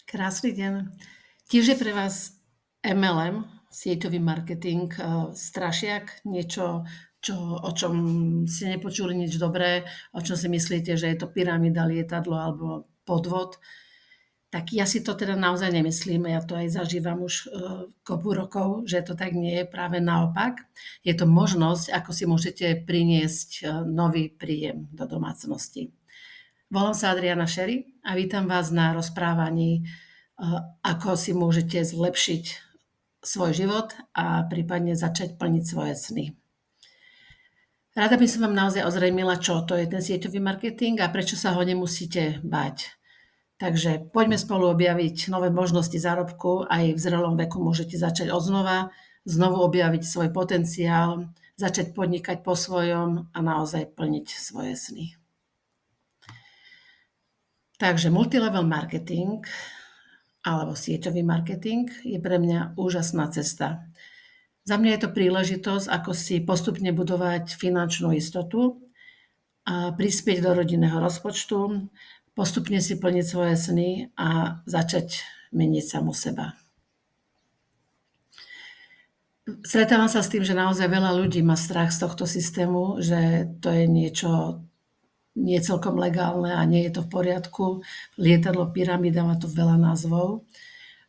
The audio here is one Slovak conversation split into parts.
Krásny deň. Tiež je pre vás MLM, sieťový marketing, strašiak, niečo, o čom ste nepočuli nič dobré, o čom si myslíte, že je to pyramída, lietadlo alebo podvod. Tak ja si to teda naozaj nemyslím, ja to aj zažívam už kopu rokov, že to tak nie je, práve naopak. Je to možnosť, ako si môžete priniesť nový príjem do domácnosti. Volám sa Adriana Šery a vítam vás na rozprávaní, ako si môžete zlepšiť svoj život a prípadne začať plniť svoje sny. Rada by som vám naozaj ozrejmila, čo to je ten sieťový marketing a prečo sa ho nemusíte báť. Takže poďme spolu objaviť nové možnosti zárobku, aj v zrelom veku môžete začať odznova, znovu objaviť svoj potenciál, začať podnikať po svojom a naozaj plniť svoje sny. Takže multilevel marketing alebo sieťový marketing je pre mňa úžasná cesta. Za mňa je to príležitosť, ako si postupne budovať finančnú istotu a prispieť do rodinného rozpočtu, postupne si plniť svoje sny a začať meniť samu seba. Stretávam sa s tým, že naozaj veľa ľudí má strach z tohto systému, že to je niečo nie celkom legálne a nie je to v poriadku. Lietadlo, pyramída, má to veľa názvov.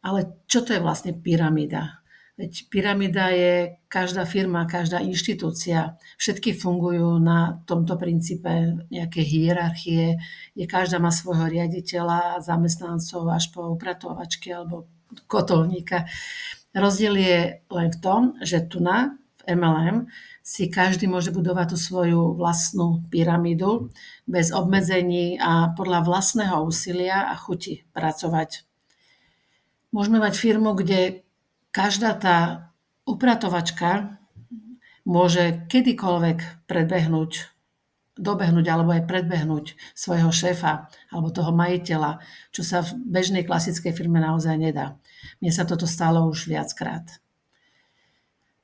Ale čo to je vlastne pyramída? Veď pyramída je každá firma, každá inštitúcia. Všetky fungujú na tomto princípe nejaké hierarchie, kde každá má svojho riaditeľa, zamestnancov až po upratovačky alebo kotolníka. Rozdiel je len v tom, že tu v MLM si každý môže budovať tú svoju vlastnú pyramídu bez obmedzení a podľa vlastného úsilia a chuti pracovať. Môžeme mať firmu, kde každá tá upratovačka môže kedykoľvek dobehnúť alebo aj predbehnúť svojho šéfa alebo toho majiteľa, čo sa v bežnej klasickej firme naozaj nedá. Mne sa toto stalo už viackrát.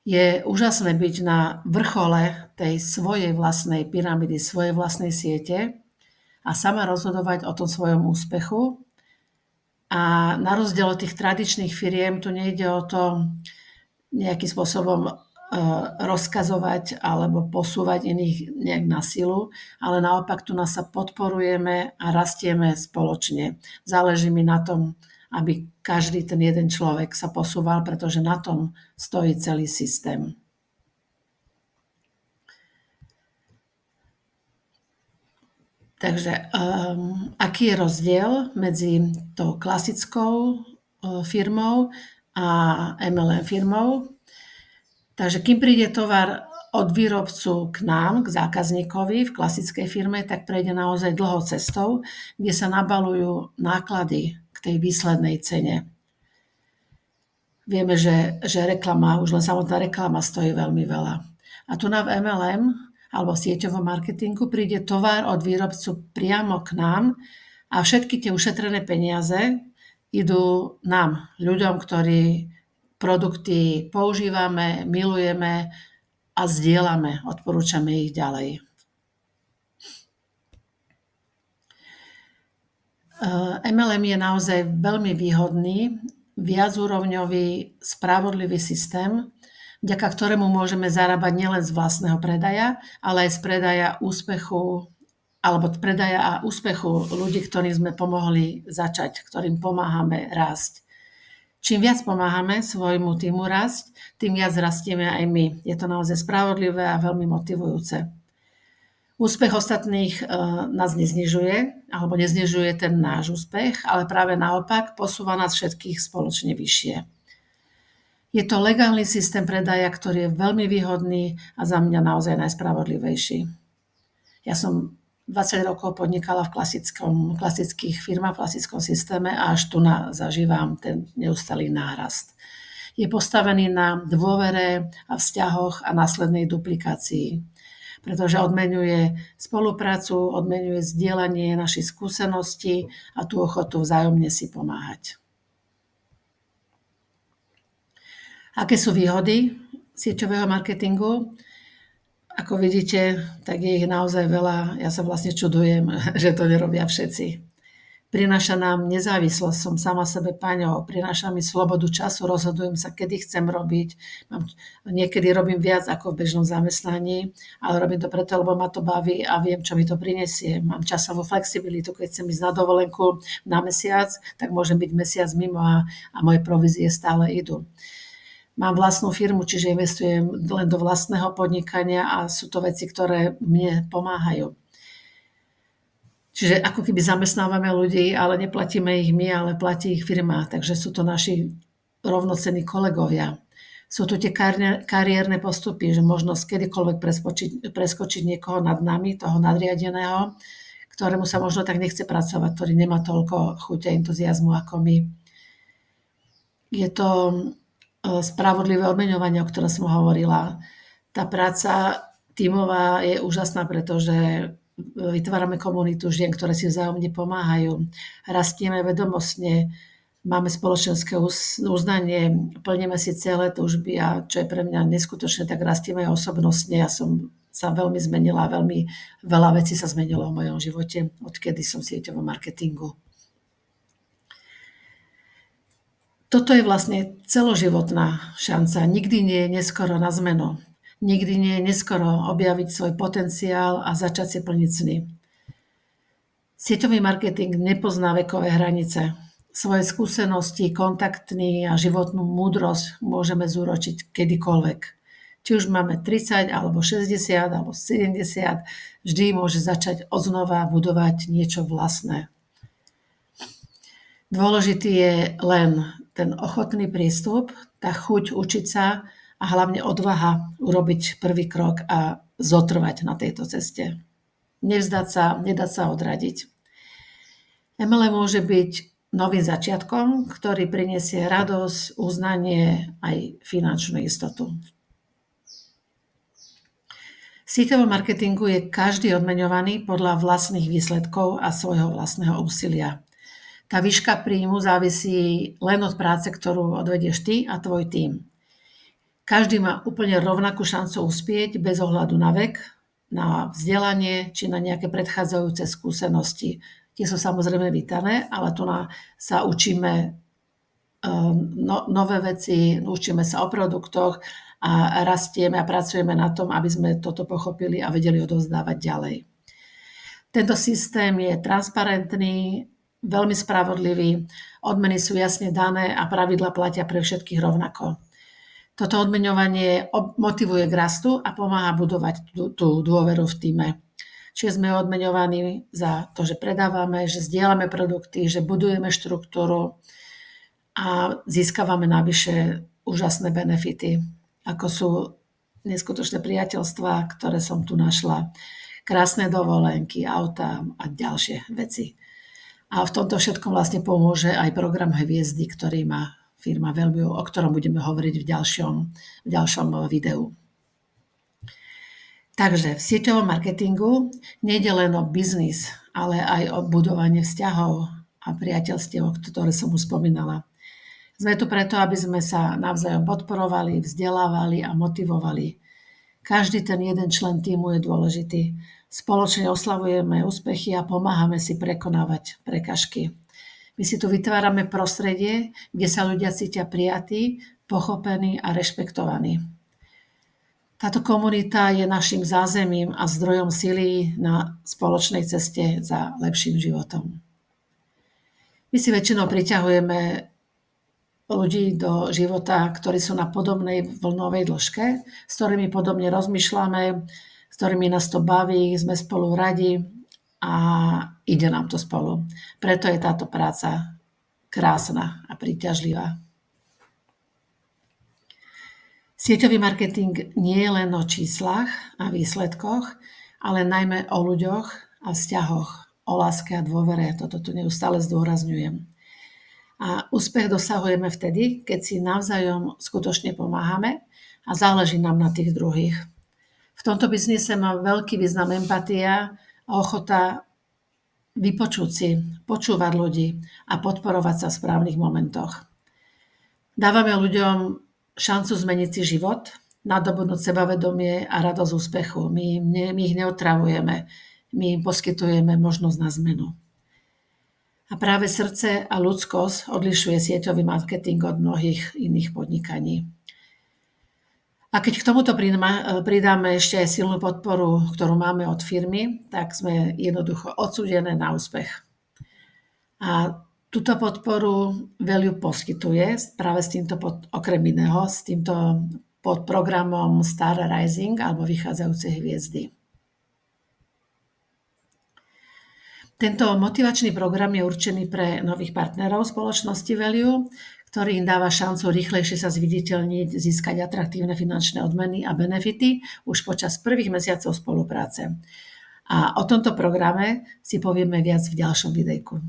Je úžasné byť na vrchole tej svojej vlastnej pyramídy, svojej vlastnej siete a sama rozhodovať o tom svojom úspechu. A na rozdiel od tých tradičných firiem tu nejde o to nejakým spôsobom rozkazovať alebo posúvať iných nejak na silu, ale naopak tu nás sa podporujeme a rastieme spoločne. Záleží mi na tom, aby každý ten jeden človek sa posúval, pretože na tom stojí celý systém. Takže aký je rozdiel medzi tou klasickou firmou a MLM firmou? Takže kým príde tovar od výrobcu k nám, k zákazníkovi v klasickej firme, tak prejde naozaj dlhou cestou, kde sa nabalujú náklady k tej výslednej cene. Vieme, že reklama, už len samotná reklama stojí veľmi veľa. A tu v MLM alebo v sieťovom marketingu príde tovar od výrobcu priamo k nám a všetky tie ušetrené peniaze idú nám, ľuďom, ktorí produkty používame, milujeme a zdieľame, odporúčame ich ďalej. MLM je naozaj veľmi výhodný, viacúrovňový, spravodlivý systém, vďaka ktorému môžeme zarábať nielen z vlastného predaja, ale aj z predaja úspechu alebo predaja a úspechu ľudí, ktorým sme pomohli začať, ktorým pomáhame rásť. Čím viac pomáhame svojmu týmu rásť, tým viac rastieme aj my. Je to naozaj spravodlivé a veľmi motivujúce. Úspech ostatných nás neznižuje, alebo neznižuje ten náš úspech, ale práve naopak posúva nás všetkých spoločne vyššie. Je to legálny systém predaja, ktorý je veľmi výhodný a za mňa naozaj najspravodlivejší. Ja som 20 rokov podnikala v klasických firmách, v klasickom systéme a až tu zažívam ten neustalý nárast. Je postavený na dôvere a vzťahoch a následnej duplikácii, pretože odmeňuje spoluprácu, odmeňuje zdieľanie našich skúseností a tú ochotu vzájomne si pomáhať. Aké sú výhody sieťového marketingu? Ako vidíte, tak je ich naozaj veľa. Ja sa vlastne čudujem, že to nerobia všetci. Prináša nám nezávislosť, som sama sebe paňou, prináša mi slobodu času, rozhodujem sa, kedy chcem robiť. Niekedy robím viac ako v bežnom zamestnaní, ale robím to preto, lebo ma to baví a viem, čo mi to prinesie. Mám časovú flexibilitu, keď chcem ísť na dovolenku na mesiac, tak môžem byť mesiac mimo a moje provízie stále idú. Mám vlastnú firmu, čiže investujem len do vlastného podnikania a sú to veci, ktoré mne pomáhajú. Čiže ako keby zamestnávame ľudí, ale neplatíme ich my, ale platí ich firma. Takže sú to naši rovnocenní kolegovia. Sú tu tie kariérne postupy, že možnosť kedykoľvek preskočiť niekoho nad nami, toho nadriadeného, ktorému sa možno tak nechce pracovať, ktorý nemá toľko chuťa a entuziazmu ako my. Je to spravodlivé odmeňovanie, o ktorom som hovorila. Tá práca tímová je úžasná, pretože vytvárame komunitu žien, ktoré si vzájomne pomáhajú. Rastieme vedomostne, máme spoločenské uznanie, plníme si celé túžby a čo je pre mňa neskutočné, tak rastieme aj osobnostne. Ja som sa veľmi zmenila, veľmi veľa vecí sa zmenilo v mojom živote, odkedy som v sieťovom marketingu. Toto je vlastne celoživotná šanca. Nikdy nie je neskoro na zmenu. Nikdy nie je neskoro objaviť svoj potenciál a začať si plniť sny. Sieťový marketing nepozná vekové hranice. Svoje skúsenosti, kontaktný a životnú múdrosť môžeme zúročiť kedykoľvek. Či už máme 30, alebo 60, alebo 70, vždy môže začať odznova budovať niečo vlastné. Dôležitý je len ten ochotný prístup, tá chuť učiť sa a hlavne odvaha urobiť prvý krok a zotrvať na tejto ceste. Nevzdať sa, nedať sa odradiť. MLM môže byť novým začiatkom, ktorý prinesie radosť, uznanie aj finančnú istotu. V sieťovom marketingu je každý odmeňovaný podľa vlastných výsledkov a svojho vlastného úsilia. Tá výška príjmu závisí len od práce, ktorú odvedieš ty a tvoj tím. Každý má úplne rovnakú šancu uspieť bez ohľadu na vek, na vzdelanie či na nejaké predchádzajúce skúsenosti. Tie sú samozrejme vítané, ale tu sa učíme nové veci, učíme sa o produktoch a rastieme a pracujeme na tom, aby sme toto pochopili a vedeli odovzdávať ďalej. Tento systém je transparentný, veľmi spravodlivý, odmeny sú jasne dané a pravidlá platia pre všetkých rovnako. Toto odmeňovanie motivuje k rastu a pomáha budovať tú dôveru v tíme. Čiže sme odmeňovaní za to, že predávame, že zdieľame produkty, že budujeme štruktúru a získavame navyše úžasné benefity, ako sú neskutočné priateľstvá, ktoré som tu našla, krásne dovolenky, autá a ďalšie veci. A v tomto všetkom vlastne pomôže aj program Hviezdy, ktorý má firma Velvue, o ktorom budeme hovoriť v ďalšom videu. Takže v sieťovom marketingu nejde len o biznis, ale aj o budovanie vzťahov a priateľstiev, ktoré som už spomínala. Sme tu preto, aby sme sa navzájom podporovali, vzdelávali a motivovali. Každý ten jeden člen tímu je dôležitý. Spoločne oslavujeme úspechy a pomáhame si prekonávať prekažky. My si tu vytvárame prostredie, kde sa ľudia cítia prijatí, pochopení a rešpektovaní. Táto komunita je našim zázemím a zdrojom sily na spoločnej ceste za lepším životom. My si väčšinou priťahujeme ľudí do života, ktorí sú na podobnej vlnovej dĺžke, s ktorými podobne rozmýšľame, s ktorými nás to baví, sme spolu radi a ide nám to spolu. Preto je táto práca krásna a príťažlivá. Sieťový marketing nie je len o číslach a výsledkoch, ale najmä o ľuďoch a vzťahoch, o láske a dôvere. Toto tu neustále zdôrazňujem. A úspech dosahujeme vtedy, keď si navzájom skutočne pomáhame a záleží nám na tých druhých. V tomto biznise má veľký význam empatia a ochota vypočuť si, počúvať ľudí a podporovať sa v správnych momentoch. Dávame ľuďom šancu zmeniť si život, nadobudnúť sebavedomie a radosť úspechu. My ich neotravujeme, my im poskytujeme možnosť na zmenu. A práve srdce a ľudskosť odlišuje sieťový marketing od mnohých iných podnikaní. A keď k tomuto pridáme ešte aj silnú podporu, ktorú máme od firmy, tak sme jednoducho odsúdené na úspech. A túto podporu Value poskytuje práve s týmto, okrem iného, s týmto podprogramom Star Rising alebo vychádzajúce hviezdy. Tento motivačný program je určený pre nových partnerov spoločnosti Value, ktorý im dáva šancu rýchlejšie sa zviditeľniť, získať atraktívne finančné odmeny a benefity už počas prvých mesiacov spolupráce. A o tomto programe si povieme viac v ďalšom videjku.